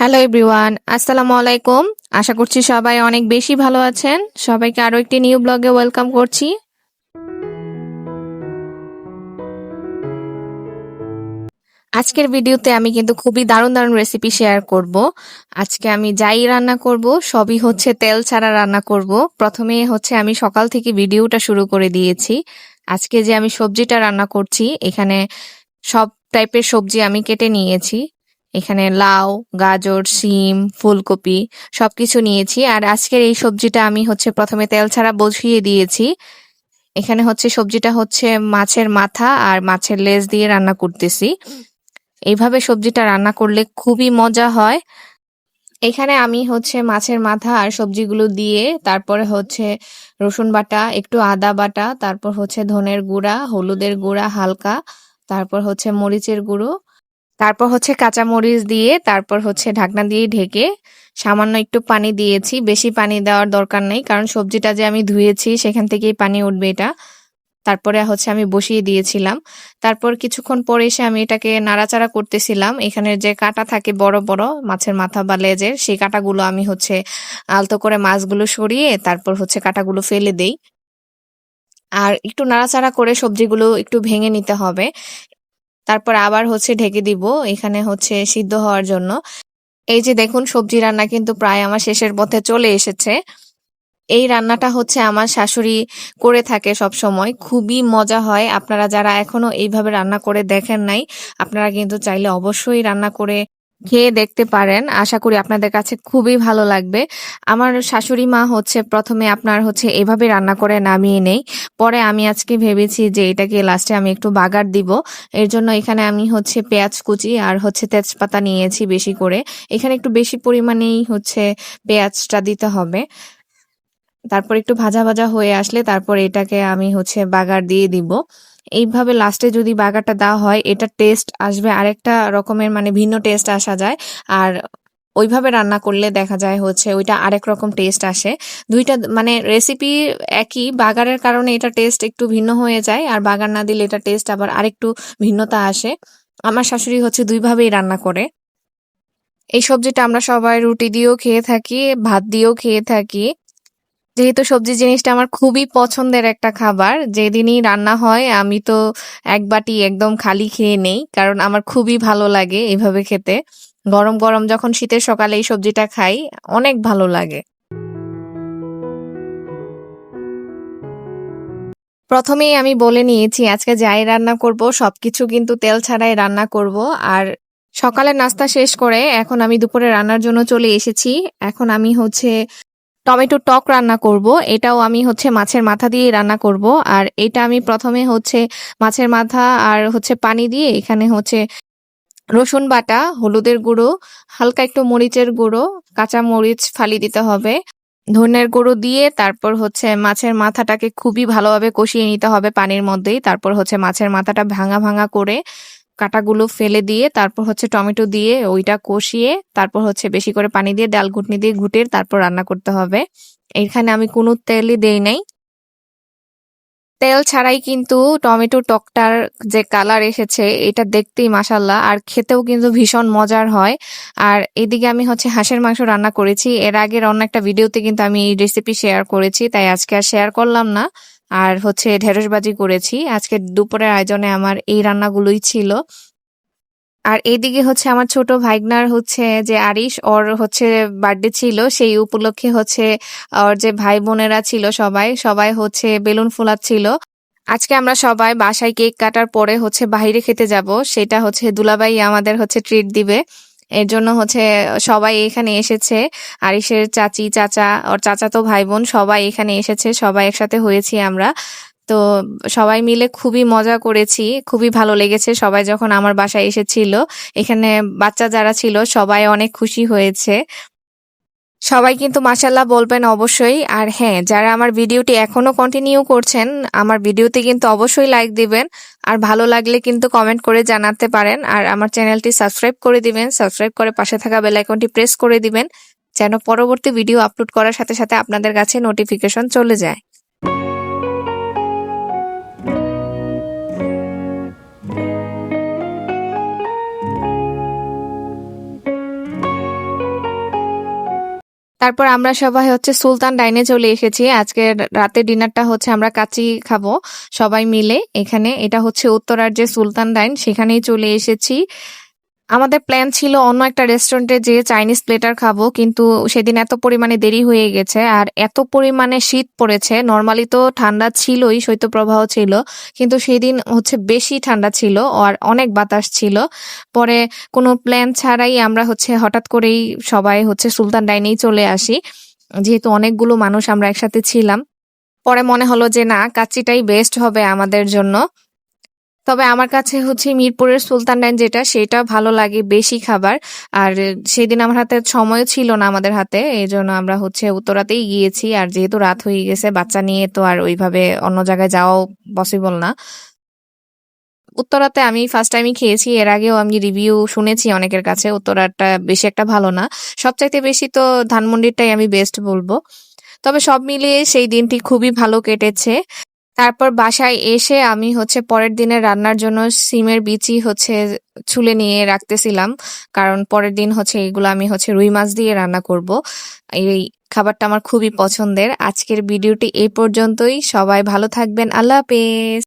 Hello everyone, আসসালামু আলাইকুম। আশা করছি সবাই অনেক বেশি ভালো আছেন। সবাইকে আরো একটি নিউ ব্লগে ওয়েলকাম করছি। আজকের ভিডিওতে আমি কিন্তু খুবই দারুণ দারুণ রেসিপি শেয়ার করব। আজকে আমি যাই রান্না করব সবই হচ্ছে তেল ছাড়া রান্না করব। প্রথমে হচ্ছে আমি সকাল থেকে ভিডিওটা শুরু করে দিয়েছি। আজকে যে আমি সবজিটা রান্না করছি, এখানে সব টাইপের সবজি আমি কেটে নিয়েছি। এখানে লাউ, গাজর, শিম, ফুলকপি সবকিছু নিয়েছি। আর আজকের এই সবজিটা আমি হচ্ছে প্রথমে তেল ছাড়া বসিয়ে দিয়েছি। এখানে হচ্ছে সবজিটা হচ্ছে মাছের মাথা আর মাছের লেজ দিয়ে রান্না করতেছি। এইভাবে সবজিটা রান্না করলে খুবই মজা হয়। এখানে আমি হচ্ছে মাছের মাথা আর সবজিগুলো দিয়ে তারপরে হচ্ছে রসুন বাটা, একটু আদা বাটা, তারপর হচ্ছে ধনের গুঁড়া, হলুদের গুঁড়া হালকা, তারপর হচ্ছে মরিচের গুঁড়ো, তারপর হচ্ছে কাঁচা মরিচ দিয়ে তারপর হচ্ছে ঢাকনা দিয়ে ঢেকে সামান্য একটু পানি দিয়েছি। বেশি পানি দেওয়ার দরকার নেই, কারণ সবজিটা যে আমি ধুয়েছি সেখান থেকেই পানি উঠবে এটা। তারপরে হচ্ছে আমি বসিয়ে দিয়েছিলাম। তারপর কিছুক্ষণ পরে এসে আমি এটাকে নাড়াচাড়া করতেছিলাম। এখানে যে কাঁটা থাকে বড় বড় মাছের মাথা বা লেজের, সেই কাঁটাগুলো আমি হচ্ছে আলতো করে মাছগুলো সরিয়ে তারপর হচ্ছে কাঁটাগুলো ফেলে দেই। আর একটু নাড়াচাড়া করে সবজিগুলো একটু ভেঙে নিতে হবে। তারপর আবার হচ্ছে ঢেকে দিব এখানে হচ্ছে সিদ্ধ হওয়ার জন্য। এই যে দেখুন, সবজি রান্না কিন্তু প্রায় আমার শেষের পথে চলে এসেছে। এই রান্নাটা হচ্ছে আমার শাশুড়ি করে থাকে সব সময়, খুবই মজা হয়। আপনারা যারা এখনো এইভাবে রান্না করে দেখেন নাই, আপনারা কিন্তু চাইলে অবশ্যই রান্না করে খেয়ে দেখতে পারেন। আশা করি আপনাদের কাছে খুবই ভালো লাগবে। আমার শাশুড়ি মা হচ্ছে প্রথমে আপনার হচ্ছে এভাবে রান্না করে নামিয়ে নেই। পরে আমি আজকে ভেবেছি যে এটাকে লাস্টে আমি একটু বাগার দিব। এর জন্য এখানে আমি হচ্ছে পেঁয়াজ কুচি আর হচ্ছে তেজপাতা নিয়েছি বেশি করে। এখানে একটু বেশি পরিমাণেই হচ্ছে পেঁয়াজটা দিতে হবে। তারপর একটু ভাজা ভাজা হয়ে আসলে তারপর এটাকে আমি হচ্ছে বাগার দিয়ে দিব। এইভাবে লাস্টে যদি বাগারটা দেওয়া হয়, এটা টেস্ট আসবে আরেকটা রকমের, মানে ভিন্ন টেস্ট আসা যায়। আর ওইভাবে রান্না করলে দেখা যায় হচ্ছে ওইটা আরেক রকম টেস্ট আসে। দুইটা মানে রেসিপি একই, বাগারের কারণে এটা টেস্ট একটু ভিন্ন হয়ে যায়, আর বাগার না দিলে এটা টেস্ট আবার আরেকটু ভিন্নতা আসে। আমার শাশুড়ি হচ্ছে দুইভাবেই রান্না করে। এই সবজিটা আমরা সবাই রুটি দিয়েও খেয়ে থাকি, ভাত দিয়েও খেয়ে থাকি। যেহেতু সবজি জিনিসটা আমার খুবই পছন্দের একটা খাবার, যেদিনই রান্না হয় আমি তো এক বাটি একদম খালি খেয়ে নেই, কারণ আমার খুবই ভালো লাগে এভাবে খেতে। গরম গরম যখন শীতের সকালে এই সবজিটা খাই, অনেক ভালো লাগে। প্রথমেই আমি বলে নিয়েছি আজকে যাই রান্না করব সবকিছু কিন্তু তেল ছাড়াই রান্না করব। আর সকালের নাস্তা শেষ করে এখন আমি দুপুরে রান্নার জন্য চলে এসেছি। এখন আমি হচ্ছে টমেটো টক রান্না করব। এটাও আমি হচ্ছে মাছের মাথা দিয়ে রান্না করব। আর এটা আমি প্রথমে হচ্ছে মাছের মাথা আর হচ্ছে পানি দিয়ে এখানে হচ্ছে রসুন বাটা, হলুদের গুঁড়ো, হালকা একটু মরিচের গুঁড়ো, কাঁচা মরিচ ফালি দিতে হবে, ধনের গুঁড়ো দিয়ে তারপর হচ্ছে মাছের মাথাটাকে খুবই ভালোভাবে কষিয়ে নিতে হবে পানির মধ্যেই। তারপর হচ্ছে মাছের মাথাটা ভাঙা ভাঙা করে কাটাগুলো ফেলে দিয়ে তারপর হচ্ছে টমেটো দিয়ে ওইটা কষিয়ে তারপর হচ্ছে বেশি করে পানি দিয়ে ডাল ঘুটনি দিয়ে ঘুটে তারপর রান্না করতে হবে। এখানে আমি কোনো তেলই দেই নাই। তেল ছাড়াই কিন্তু টমেটো টকটার যে কালার এসেছে এটা দেখতেই মাশাল্লাহ, আর খেতেও কিন্তু ভীষণ মজার হয়। আর এদিকে আমি হচ্ছে হাঁসের মাংস রান্না করেছি। এর আগের অন্য একটা ভিডিওতে কিন্তু আমি এই রেসিপি শেয়ার করেছি, তাই আজকে আর শেয়ার করলাম না। আর হচ্ছে ঢেঁড়স ভাজি করেছি। আজকে দুপুরের আয়োজনে আমার এই রান্নাগুলোই ছিল। আর এইদিকে হচ্ছে আমার ছোট ভাইগনার হচ্ছে যে আরিশ, ওর হচ্ছে বার্থডে ছিল, সেই উপলক্ষে হচ্ছে ওর যে ভাই বোনেরা ছিল সবাই সবাই হচ্ছে বেলুন ফুলাচ্ছিল। আজকে আমরা সবাই বাসায় কেক কাটার পরে হচ্ছে বাইরে খেতে যাব, সেটা হচ্ছে দুলাভাই আমাদের হচ্ছে ট্রিট দিবে। এর জন্য হচ্ছে সবাই এখানে এসেছে। আরিশের চাচি চাচা, ওর চাচাতো ভাই বোন সবাই এখানে এসেছে, সবাই একসাথে হয়েছি আমরা। তো সবাই মিলে খুবই মজা করেছি, খুবই ভালো লেগেছে সবাই যখন আমার বাসায় এসেছিল। এখানে বাচ্চা যারা ছিল সবাই অনেক খুশি হয়েছে। সবাই কিন্তু মাশাল্লাহ বলবেন অবশ্যই। আর হ্যাঁ, যারা আমার ভিডিওটি এখনো কন্টিনিউ করছেন, আমার ভিডিওতে কিন্তু অবশ্যই লাইক দিবেন। আর ভালো লাগলে কিন্তু কমেন্ট করে জানাতে পারেন। আর আমার চ্যানেলটি সাবস্ক্রাইব করে দিবেন, সাবস্ক্রাইব করে পাশে থাকা বেল আইকনটি প্রেস করে দিবেন, যেন পরবর্তী ভিডিও আপলোড করার সাথে সাথে আপনাদের কাছে নোটিফিকেশন চলে যায়। তারপর আমরা সবাই হচ্ছে সুলতান ডাইনে চলে এসেছি। আজকে রাতের ডিনারটা হচ্ছে আমরা কাচ্চি খাবো সবাই মিলে। এখানে এটা হচ্ছে উত্তরার যে সুলতান ডাইন, সেখানেই চলে এসেছি। আমাদের প্ল্যান ছিল অন্য একটা রেস্টুরেন্টে যেয়ে চাইনিজ প্লেটার খাবো, কিন্তু সেদিন এত পরিমাণে দেরি হয়ে গেছে আর এত পরিমাণে শীত পড়েছে। নর্মালি তো ঠান্ডা ছিলই, শৈত্যপ্রবাহ ছিল, কিন্তু সেদিন হচ্ছে বেশি ঠান্ডা ছিল আর অনেক বাতাস ছিল। পরে কোনো প্ল্যান ছাড়াই আমরা হচ্ছে হঠাৎ করেই সবাই হচ্ছে সুলতান ডাইনেই চলে আসি, যেহেতু অনেকগুলো মানুষ আমরা একসাথে ছিলাম। পরে মনে হলো যে না, কাচ্চিটাই বেস্ট হবে আমাদের জন্য। তবে আমার কাছে হচ্ছে মিরপুরের সুলতান ডাইন যেটা, সেটা ভালো লাগে বেশি খাবার। আর সেদিন আমার হাতে সময় ছিল না আমাদের হাতে, এই জন্য আমরা হচ্ছে উত্তরাতেই গিয়েছি। আর যেহেতু রাত হয়ে গেছে, বাচ্চা নিয়ে তো আর ওইভাবে অন্য জায়গায় যাওয়াও পসিবল না। উত্তরাতে আমি ফার্স্ট টাইমই খেয়েছি, এর আগেও আমি রিভিউ শুনেছি অনেকের কাছে উত্তরাটা বেশি একটা ভালো না। সবচাইতে বেশি তো ধানমন্ডিরটাই আমি বেস্ট বলবো। তবে সব মিলিয়ে সেই দিনটি খুবই ভালো কেটেছে। তারপর বাসায় এসে আমি হচ্ছে পরের দিনের রান্নার জন্য সিমের বিচি হচ্ছে ছুলে নিয়ে রাখতেছিলাম, কারণ পরের দিন হচ্ছে এগুলো আমি হচ্ছে রুই মাছ দিয়ে রান্না করব। এই খাবারটা আমার খুবই পছন্দের। আজকের ভিডিওটি এই পর্যন্তই। সবাই ভালো থাকবেন। আল্লাহ হাফেজ।